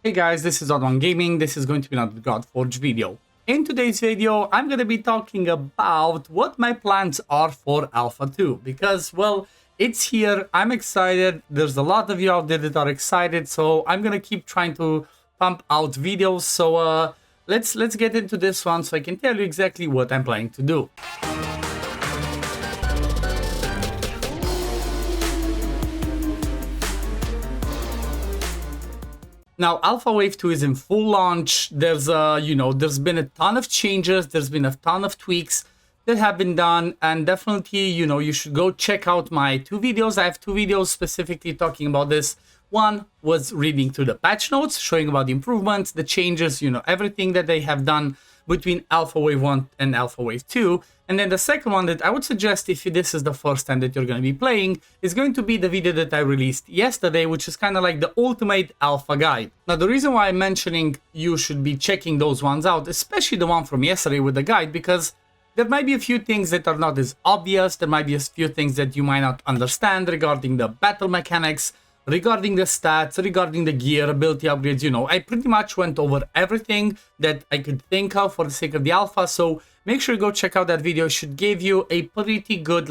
Hey guys, this is OddOneGaming. This is going to be another Godforge video. In today's video, I'm going to be talking about what my plans are for Alpha 2. Because, well, it's here. I'm excited. There's a lot of you out there that are excited. So I'm going to keep trying to pump out videos. So let's get into this one so I can tell you exactly what I'm planning to do. Now, Alpha Wave 2 is in full launch. There's there's been a ton of changes. There's been a ton of tweaks that have been done. And definitely, you should go check out my two videos. I have two videos specifically talking about this. One was reading through the patch notes, showing about the improvements, the changes, everything that they have done between Alpha Wave 1 and Alpha Wave 2. And then the second one that I would suggest if this is the first time that you're going to be playing is going to be the video that I released yesterday, which is kind of like the ultimate alpha guide. Now, the reason why I'm mentioning you should be checking those ones out, especially the one from yesterday with the guide, because there might be a few things that are not as obvious. There might be a few things that you might not understand regarding the battle mechanics, regarding the stats, regarding the gear, ability upgrades. I pretty much went over everything that I could think of for the sake of the alpha. So make sure you go check out that video. It should give you a pretty good,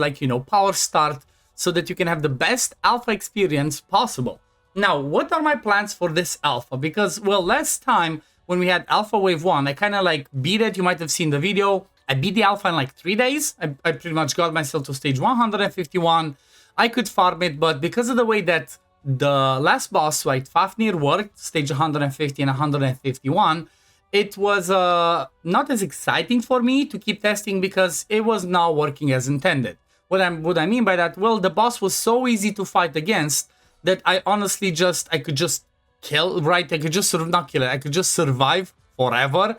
power start so that you can have the best alpha experience possible. Now, what are my plans for this alpha? Because, well, last time when we had Alpha Wave 1, I kind of beat it. You might have seen the video. I beat the alpha in 3 days. I pretty much got myself to stage 151. I could farm it, but because of the way that the last boss, Fafnir worked, stage 150 and 151, it was not as exciting for me to keep testing because it was not working as intended. What I mean by that, well, the boss was so easy to fight against that I honestly I could just kill, right? I could just not kill it, I could just survive forever.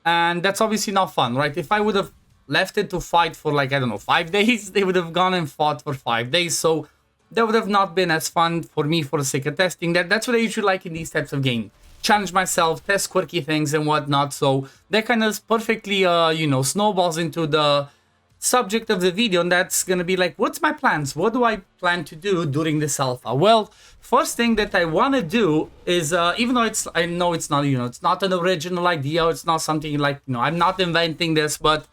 And that's obviously not fun, right? If I would have left it to fight for I don't know, 5 days, they would have gone and fought for 5 days. So that would have not been as fun for me for the sake of testing. That's what I usually like in these types of games. Challenge myself, test quirky things and whatnot. So that kind of perfectly, snowballs into the subject of the video. And that's going to be what's my plans? What do I plan to do during this alpha? Well, first thing that I want to do is, even though I know it's not, it's not an original idea. It's not something I'm not inventing this, but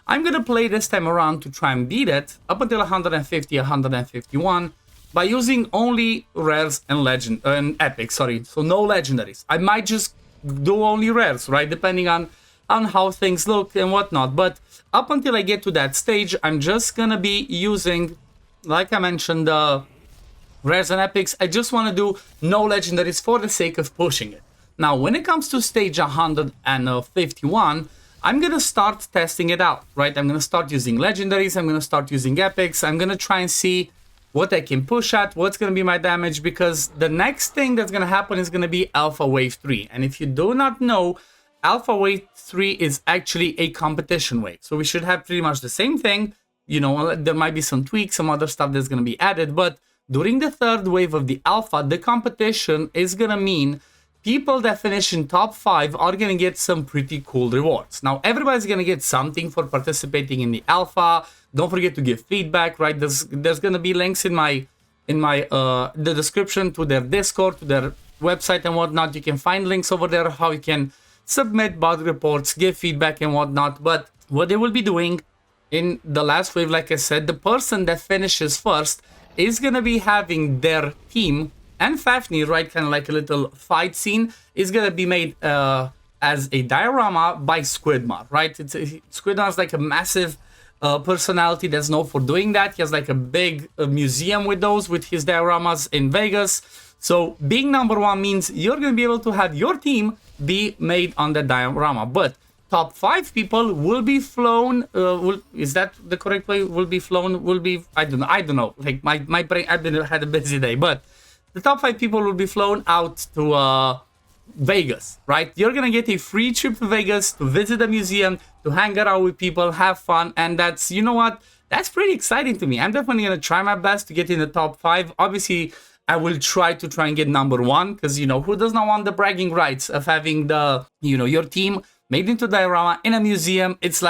I'm going to play this time around to try and beat it up until 150, 151. By using only rares and epics, so no legendaries. I might just do only rares, right? Depending on how things look and whatnot. But up until I get to that stage, I'm just gonna be using, like I mentioned, rares and epics. I just want to do no legendaries for the sake of pushing it. Now, when it comes to stage 151, I'm gonna start testing it out, right? I'm gonna start using legendaries. I'm gonna start using epics. I'm gonna try and see what I can push at, what's going to be my damage, because the next thing that's going to happen is going to be Alpha Wave 3. And if you do not know, Alpha Wave 3 is actually a competition wave. So we should have pretty much the same thing. There might be some tweaks, some other stuff that's going to be added. But during the third wave of the Alpha, the competition is going to mean people that finish in top 5 are going to get some pretty cool rewards. Now, everybody's going to get something for participating in the Alpha. Don't forget to give feedback, right? There's going to be links in the description to their Discord, to their website and whatnot. You can find links over there how you can submit bug reports, give feedback and whatnot. But what they will be doing in the last wave, like I said, the person that finishes first is going to be having their team and Fafnir, right, kind of like a little fight scene, is going to be made as a diorama by Squidmar, right? Squidmar is like a massive personality that's known for doing that. He has a big museum with his dioramas in Vegas. So being number one means you're going to be able to have your team be made on the diorama. But top 5 people will be flown. Is that the correct way? Will be flown. Will be. I don't know. My brain. Had a busy day, but the top 5 people will be flown out to Vegas, right? You're gonna get a free trip to Vegas to visit the museum, to hang around with people, have fun, and that's, that's pretty exciting to me. I'm definitely gonna try my best to get in the top 5. Obviously, I will try and get number 1, because who does not want the bragging rights of having the your team made into diorama in a museum? It's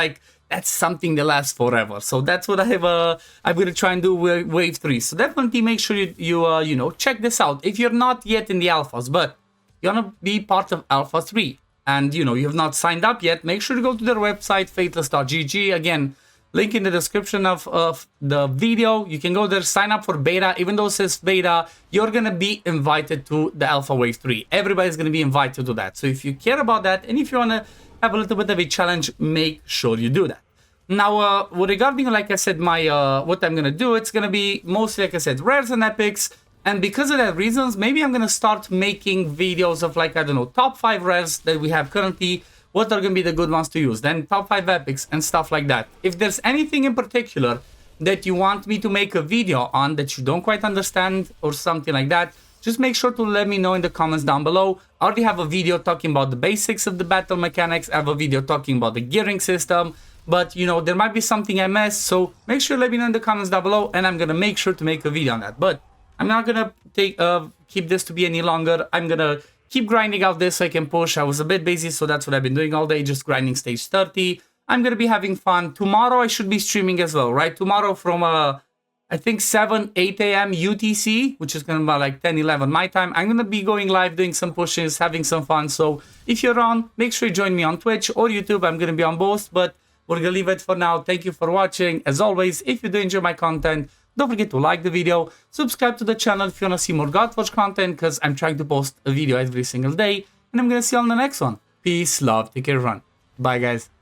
that's something that lasts forever. So that's what I'm gonna try and do with wave 3. So definitely make sure you check this out if you're not yet in the alphas. But you want to be part of Alpha 3 and, you know, you have not signed up yet, make sure to go to their website, Fateless.gg. Again, link in the description of the video. You can go there, sign up for beta. Even though it says beta, you're going to be invited to the Alpha Wave 3. Everybody's going to be invited to that. So if you care about that and if you want to have a little bit of a challenge, make sure you do that. Now, regarding, like I said, my what I'm going to do, it's going to be mostly, like I said, rares and epics. And because of that reasons, maybe I'm going to start making videos of, like, I don't know, top 5 rares that we have currently. What are going to be the good ones to use? Then top 5 epics and stuff like that. If there's anything in particular that you want me to make a video on that you don't quite understand or something like that, just make sure to let me know in the comments down below. I already have a video talking about the basics of the battle mechanics. I have a video talking about the gearing system. But, you know, there might be something I missed. So make sure to let me know in the comments down below. And I'm going to make sure to make a video on that. But I'm not going to keep this to be any longer. I'm going to keep grinding out this so I can push. I was a bit busy, so that's what I've been doing all day, just grinding stage 30. I'm going to be having fun. Tomorrow I should be streaming as well, right? Tomorrow from, I think 7, 8 a.m. UTC, which is going to be like 10, 11 my time. I'm going to be going live, doing some pushes, having some fun. So if you're on, make sure you join me on Twitch or YouTube. I'm going to be on both, but we're going to leave it for now. Thank you for watching. As always, if you do enjoy my content, don't forget to like the video, subscribe to the channel if you want to see more Godforge content, because I'm trying to post a video every single day. And I'm going to see you on the next one. Peace, love, take care, run. Bye, guys.